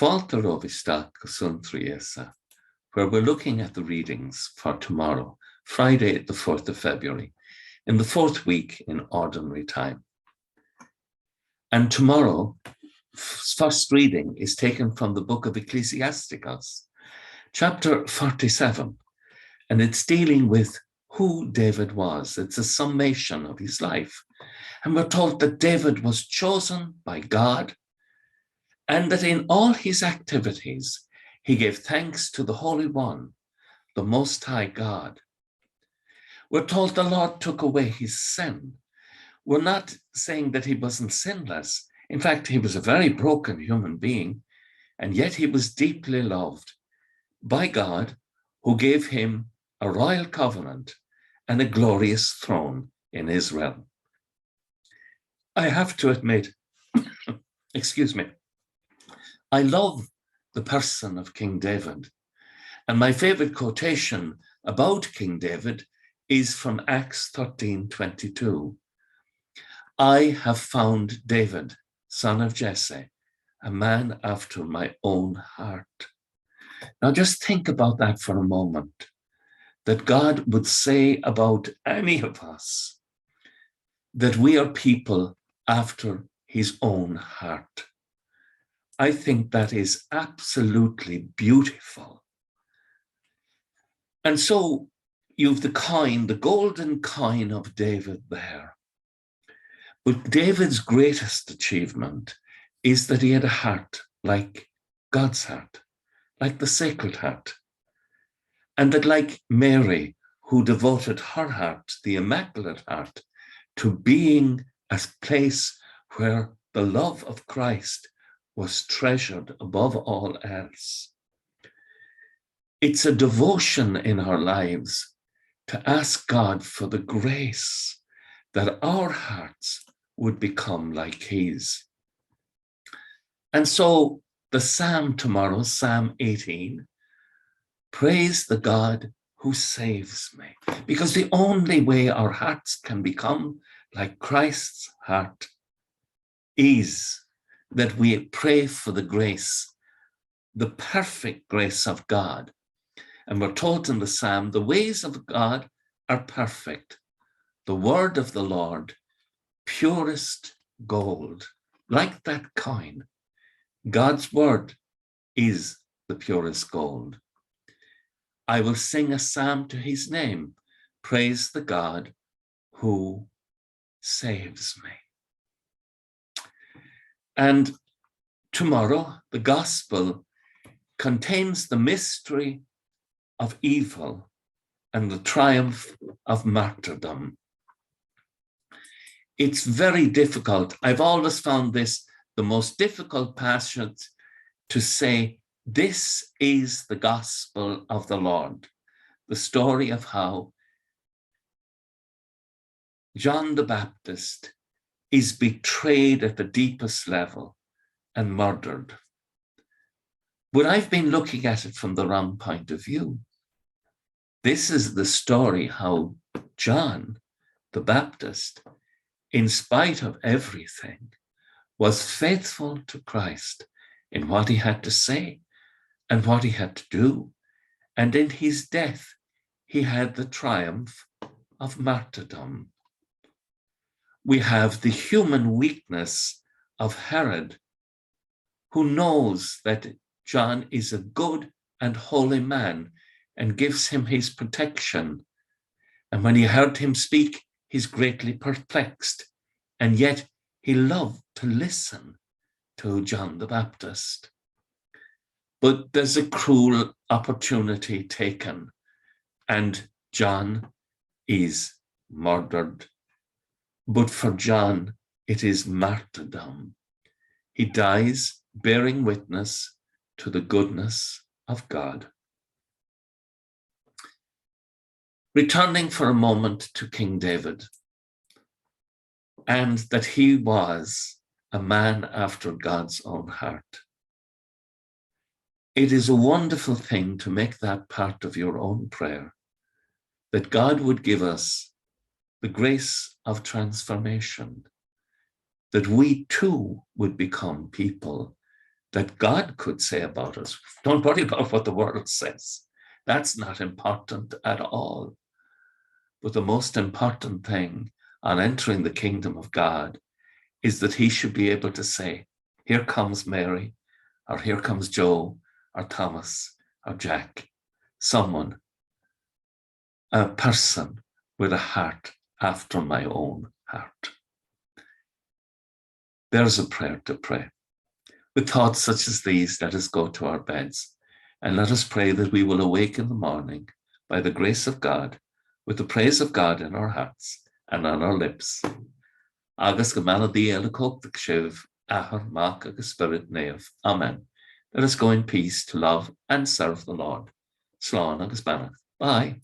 folklore Suantraí Íosa, where we're looking at the readings for tomorrow, Friday, the 4th of February, in the 4th week in Ordinary Time. And tomorrow, first reading is taken from the book of Ecclesiasticus, chapter 47, and it's dealing with who David was. It's a summation of his life. And we're told that David was chosen by God, and that in all his activities, he gave thanks to the Holy One, the Most High God. We're told the Lord took away his sin. We're not saying that he wasn't sinless. In fact, he was a very broken human being, and yet he was deeply loved by God, who gave him a royal covenant and a glorious throne in Israel. I have to admit, excuse me, I love the person of King David. And my favorite quotation about King David is from Acts 13:22. I have found David, son of Jesse, a man after my own heart. Now just think about that for a moment, that God would say about any of us that we are people after his own heart. I think that is absolutely beautiful. And so you've the coin, the golden coin of David there. But David's greatest achievement is that he had a heart like God's heart, like the Sacred Heart. And that like Mary, who devoted her heart, the Immaculate Heart, to being a place where the love of Christ was treasured above all else. It's a devotion in our lives to ask God for the grace that our hearts would become like his. And so the psalm tomorrow, Psalm 18, praise the God who saves me. Because the only way our hearts can become like Christ's heart is that we pray for the grace, the perfect grace of God. And we're told in the psalm, the ways of God are perfect. The word of the Lord, purest gold. Like that coin, God's word is the purest gold. I will sing a psalm to his name. Praise the God who saves me. And tomorrow, the gospel contains the mystery of evil and the triumph of martyrdom. It's very difficult. I've always found this the most difficult passage to say, this is the gospel of the Lord. The story of how John the Baptist is betrayed at the deepest level and murdered. But I've been looking at it from the wrong point of view. This is the story how John the Baptist, in spite of everything, was faithful to Christ in what he had to say and what he had to do. And in his death, he had the triumph of martyrdom. We have the human weakness of Herod, who knows that John is a good and holy man and gives him his protection. And when he heard him speak, he's greatly perplexed. And yet he loved to listen to John the Baptist. But there's a cruel opportunity taken, and John is murdered. But for John, it is martyrdom. He dies bearing witness to the goodness of God. Returning for a moment to King David, and that he was a man after God's own heart. It is a wonderful thing to make that part of your own prayer, that God would give us the grace of transformation, that we too would become people that God could say about us. Don't worry about what the world says. That's not important at all. But the most important thing on entering the kingdom of God is that he should be able to say, here comes Mary, or here comes Joe, or Thomas, or Jack, someone, a person with a heart after my own heart. There's a prayer to pray. With thoughts such as these, let us go to our beds, and let us pray that we will awake in the morning by the grace of God, with the praise of God in our hearts and on our lips. Agus go melody elikok the kshiv, ahar mak agus spirit nev. Amen. Let us go in peace to love and serve the Lord. Slán agus banach. Bye.